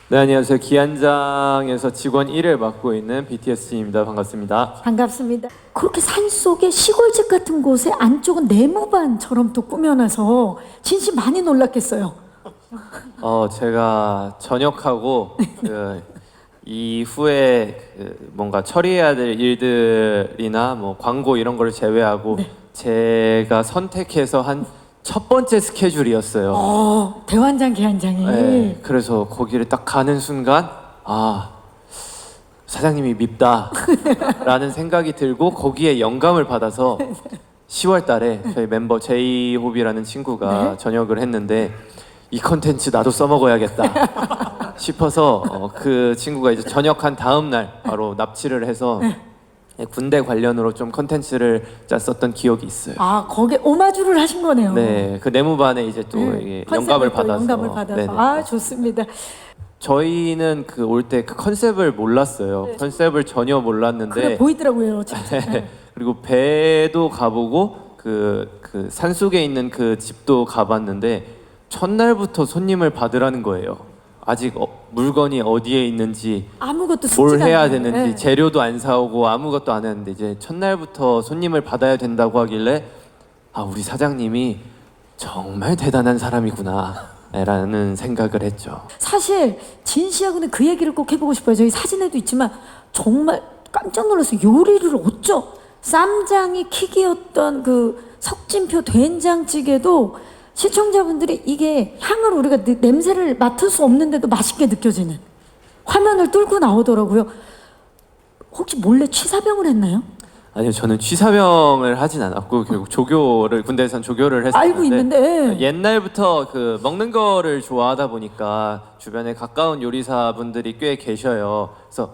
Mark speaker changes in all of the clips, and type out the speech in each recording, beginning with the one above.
Speaker 1: 네, 안녕하세요. 기안장에서 직원 1을 맡고 있는 BTS입니다. 반갑습니다.
Speaker 2: 반갑습니다. 그렇게 산속에 시골집 같은 곳에 안쪽은 네모반처럼 또 꾸며놔서 진심 많이 놀랐겠어요.
Speaker 1: 제가 전역하고 이후에 뭔가 처리해야 될 일들이나 뭐 광고 이런 걸 제외하고 제가 선택해서 한 첫 번째 스케줄이었어요.
Speaker 2: 대환장 기안장이.
Speaker 1: 네, 그래서 거기를 딱 가는 순간 사장님이 밉다라는 생각이 들고 거기에 영감을 받아서 10월 달에 저희 멤버 제이홉이라는 친구가 전역을 했는데 이 컨텐츠 나도 써먹어야겠다 싶어서 그 친구가 이제 전역한 다음 날 바로 납치를 해서 군대 관련으로 좀 컨텐츠를 짰었던 기억이 있어요.
Speaker 2: 거기에 오마주를 하신 거네요.
Speaker 1: 네, 그 네모반에 이제 또 이게 영감을 받아서. 네네.
Speaker 2: 좋습니다.
Speaker 1: 저희는 그 올 때 그 컨셉을 몰랐어요. 컨셉을 전혀 몰랐는데.
Speaker 2: 그래 보이더라고요, 진짜.
Speaker 1: 그리고 배도 가보고 그 산속에 있는 그 집도 가봤는데 첫날부터 손님을 받으라는 거예요. 아직 물건이 어디에 있는지,
Speaker 2: 아무것도
Speaker 1: 뭘 해야
Speaker 2: 않아요.
Speaker 1: 되는지,
Speaker 2: 네.
Speaker 1: 재료도 안 사오고 아무것도 안 했는데 이제 첫날부터 손님을 받아야 된다고 하길래 우리 사장님이 정말 대단한 사람이구나 라는 생각을 했죠.
Speaker 2: 사실 진 씨하고는 그 얘기를 꼭 해보고 싶어요. 저희 사진에도 있지만 정말 깜짝 놀라서 요리를 어쩜 쌈장이 킥이었던 그 석진표 된장찌개도 시청자분들이 이게 향을 우리가 냄새를 맡을 수 없는데도 맛있게 느껴지는 화면을 뚫고 나오더라고요. 혹시 몰래 취사병을 했나요?
Speaker 1: 아니요, 저는 취사병을 하진 않았고 결국 조교를 군대에선 조교를 했었는데
Speaker 2: 알고 있는데.
Speaker 1: 옛날부터 그 먹는 거를 좋아하다 보니까 주변에 가까운 요리사분들이 꽤 계셔요. 그래서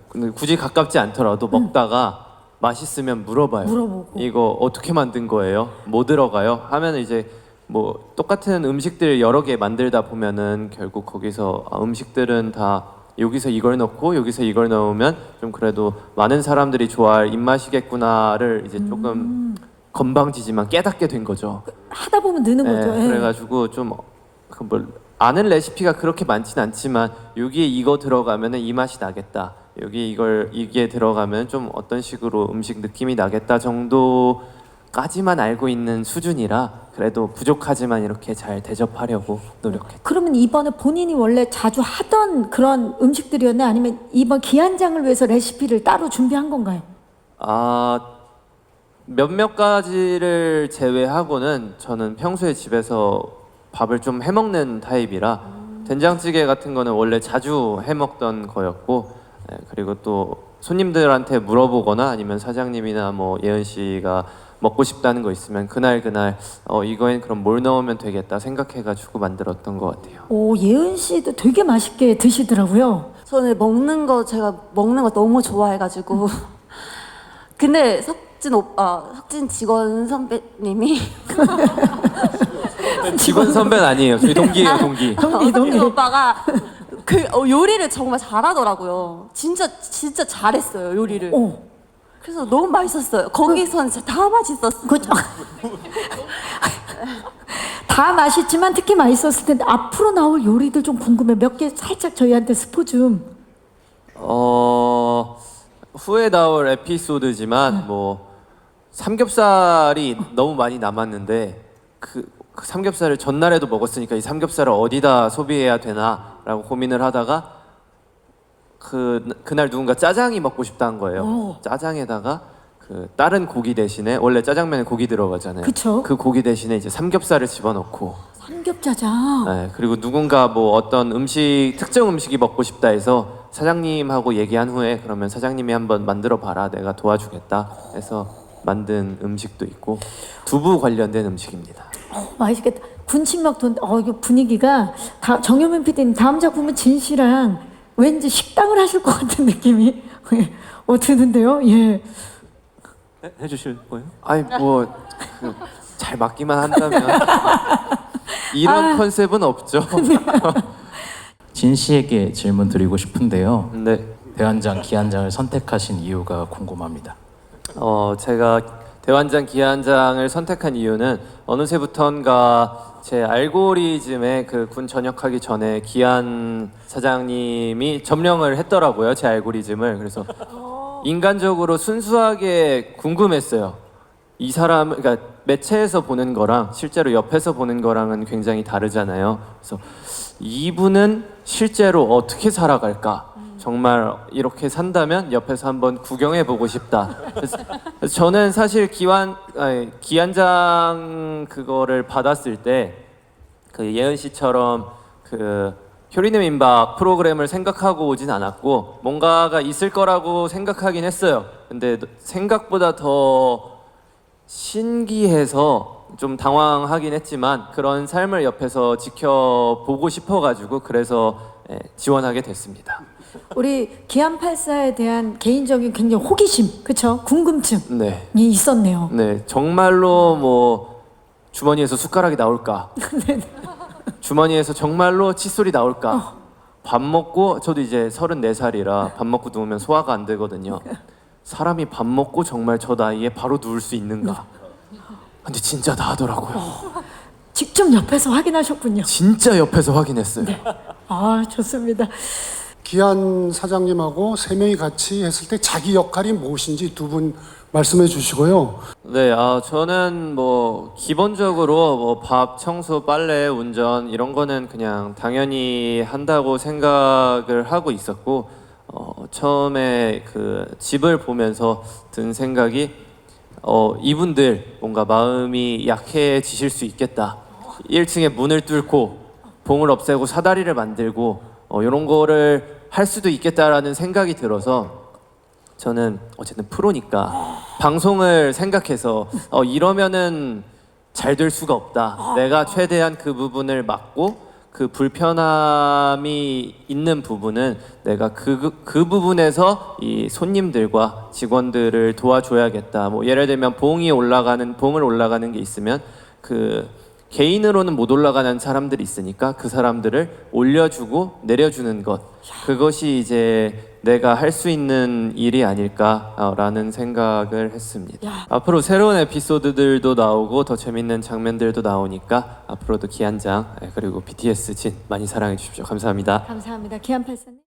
Speaker 1: 근데 굳이 가깝지 않더라도 먹다가 맛있으면 물어봐요. 이거 어떻게 만든 거예요? 뭐 들어가요? 하면 이제 뭐 똑같은 음식들 여러 개 만들다 보면은 결국 거기서 음식들은 다 여기서 이걸 넣고 여기서 이걸 넣으면 좀 그래도 많은 사람들이 좋아할 입맛이겠구나를 이제 조금 건방지지만 깨닫게 된 거죠.
Speaker 2: 하다 보면 느는 거죠. 예.
Speaker 1: 그래가지고 좀 아는 레시피가 그렇게 많진 않지만 여기에 이거 들어가면은 이 맛이 나겠다. 이게 들어가면 좀 어떤 식으로 음식 느낌이 나겠다 정도까지만 알고 있는 수준이라 그래도 부족하지만 이렇게 잘 대접하려고 노력했죠.
Speaker 2: 그러면 이번에 본인이 원래 자주 하던 그런 음식들이었나요? 아니면 이번 기한장을 위해서 레시피를 따로 준비한 건가요?
Speaker 1: 몇몇 가지를 제외하고는 저는 평소에 집에서 밥을 좀 해먹는 타입이라 된장찌개 같은 거는 원래 자주 해먹던 거였고 그리고 또 손님들한테 물어보거나 아니면 사장님이나 뭐 예은 씨가 먹고 싶다는 거 있으면 그날 이거엔 그럼 뭘 넣으면 되겠다 생각해가지고 만들었던 것 같아요.
Speaker 2: 오, 예은 씨도 되게 맛있게 드시더라고요.
Speaker 3: 저는 제가 먹는 거 너무 좋아해가지고 근데 석진 직원 선배님이
Speaker 1: 직원 선배는 아니에요. 저희 동기예요, 동기.
Speaker 3: 석진 오빠가 요리를 정말 잘하더라고요. 진짜 잘했어요, 요리를. 그래서 너무 맛있었어요. 거기서는 진짜 다 맛있었어요.
Speaker 2: 그죠? 다 맛있지만 특히 맛있었을 텐데 앞으로 나올 요리들 좀 궁금해. 몇 개 살짝 저희한테 스포 좀.
Speaker 1: 후에 나올 에피소드지만 뭐 삼겹살이 너무 많이 남았는데 그 삼겹살을 전날에도 먹었으니까 이 삼겹살을 어디다 소비해야 되나라고 고민을 하다가 그날 누군가 짜장이 먹고 싶다는 거예요. 짜장에다가 다른 고기 대신에 원래 짜장면에 고기 들어가잖아요.
Speaker 2: 그쵸.
Speaker 1: 그 고기 대신에 이제 삼겹살을 집어넣고
Speaker 2: 삼겹짜장.
Speaker 1: 네, 그리고 누군가 뭐 어떤 특정 음식이 먹고 싶다 해서 사장님하고 얘기한 후에 그러면 사장님이 한번 만들어 봐라 내가 도와주겠다 해서 만든 음식도 있고 두부 관련된 음식입니다.
Speaker 2: 맛있겠다. 군침 막 돈. 이거 분위기가 정효민 PD님 다음 작품은 진 씨랑 왠지 식당을 하실 것 같은 느낌이 드는데요. 예.
Speaker 1: 해주실 거예요? 아니 뭐 잘 맞기만 한다면 이런 컨셉은 없죠.
Speaker 4: 진 씨에게 질문 드리고 싶은데요.
Speaker 1: 네.
Speaker 4: 대환장, 기한장을 선택하신 이유가 궁금합니다.
Speaker 1: 제가 대환장 기한장을 선택한 이유는 어느새부턴가 제 알고리즘에 그 군 전역하기 전에 기한 사장님이 점령을 했더라고요, 제 알고리즘을. 그래서 인간적으로 순수하게 궁금했어요. 이 사람, 그러니까 매체에서 보는 거랑 실제로 옆에서 보는 거랑은 굉장히 다르잖아요. 그래서 이분은 실제로 어떻게 살아갈까? 정말 이렇게 산다면 옆에서 한번 구경해 보고 싶다. 그래서 저는 사실 기한장 그거를 받았을 때 그 예은 씨처럼 그 효리네 민박 프로그램을 생각하고 오진 않았고 뭔가가 있을 거라고 생각하긴 했어요. 근데 생각보다 더 신기해서 좀 당황하긴 했지만 그런 삶을 옆에서 지켜보고 싶어가지고 그래서 지원하게 됐습니다.
Speaker 2: 우리 기안84에 대한 개인적인 굉장히 호기심, 그쵸? 궁금증이
Speaker 1: 네.
Speaker 2: 있었네요.
Speaker 1: 네, 정말로 뭐 주머니에서 숟가락이 나올까? 주머니에서 정말로 칫솔이 나올까? 밥 먹고 저도 이제 34살이라 밥 먹고 누우면 소화가 안 되거든요. 사람이 밥 먹고 정말 저 나이에 바로 누울 수 있는가? 근데 진짜 나더라고요.
Speaker 2: 직접 옆에서 확인하셨군요.
Speaker 1: 진짜 옆에서 확인했어요.
Speaker 2: 아, 좋습니다.
Speaker 5: 기한 사장님하고 세 명이 같이 했을 때 자기 역할이 무엇인지 두 분 말씀해 주시고요.
Speaker 1: 네, 저는 뭐 기본적으로 뭐 밥, 청소, 빨래, 운전 이런 거는 그냥 당연히 한다고 생각을 하고 있었고 처음에 그 집을 보면서 든 생각이 이분들 뭔가 마음이 약해지실 수 있겠다. 1층에 문을 뚫고 봉을 없애고 사다리를 만들고 이런 거를 할 수도 있겠다라는 생각이 들어서 저는 어쨌든 프로니까 방송을 생각해서 이러면은 잘 될 수가 없다. 내가 최대한 그 부분을 막고 그 불편함이 있는 부분은 내가 그 부분에서 이 손님들과 직원들을 도와줘야겠다. 뭐 예를 들면 봉을 올라가는 게 있으면 그 개인으로는 못 올라가는 사람들이 있으니까 그 사람들을 올려주고 내려주는 것, 그것이 이제 내가 할 수 있는 일이 아닐까라는 생각을 했습니다. 앞으로 새로운 에피소드들도 나오고 더 재밌는 장면들도 나오니까 앞으로도 기한장 그리고 BTS 진 많이 사랑해 주십시오. 감사합니다.
Speaker 2: 감사합니다. 기안84님.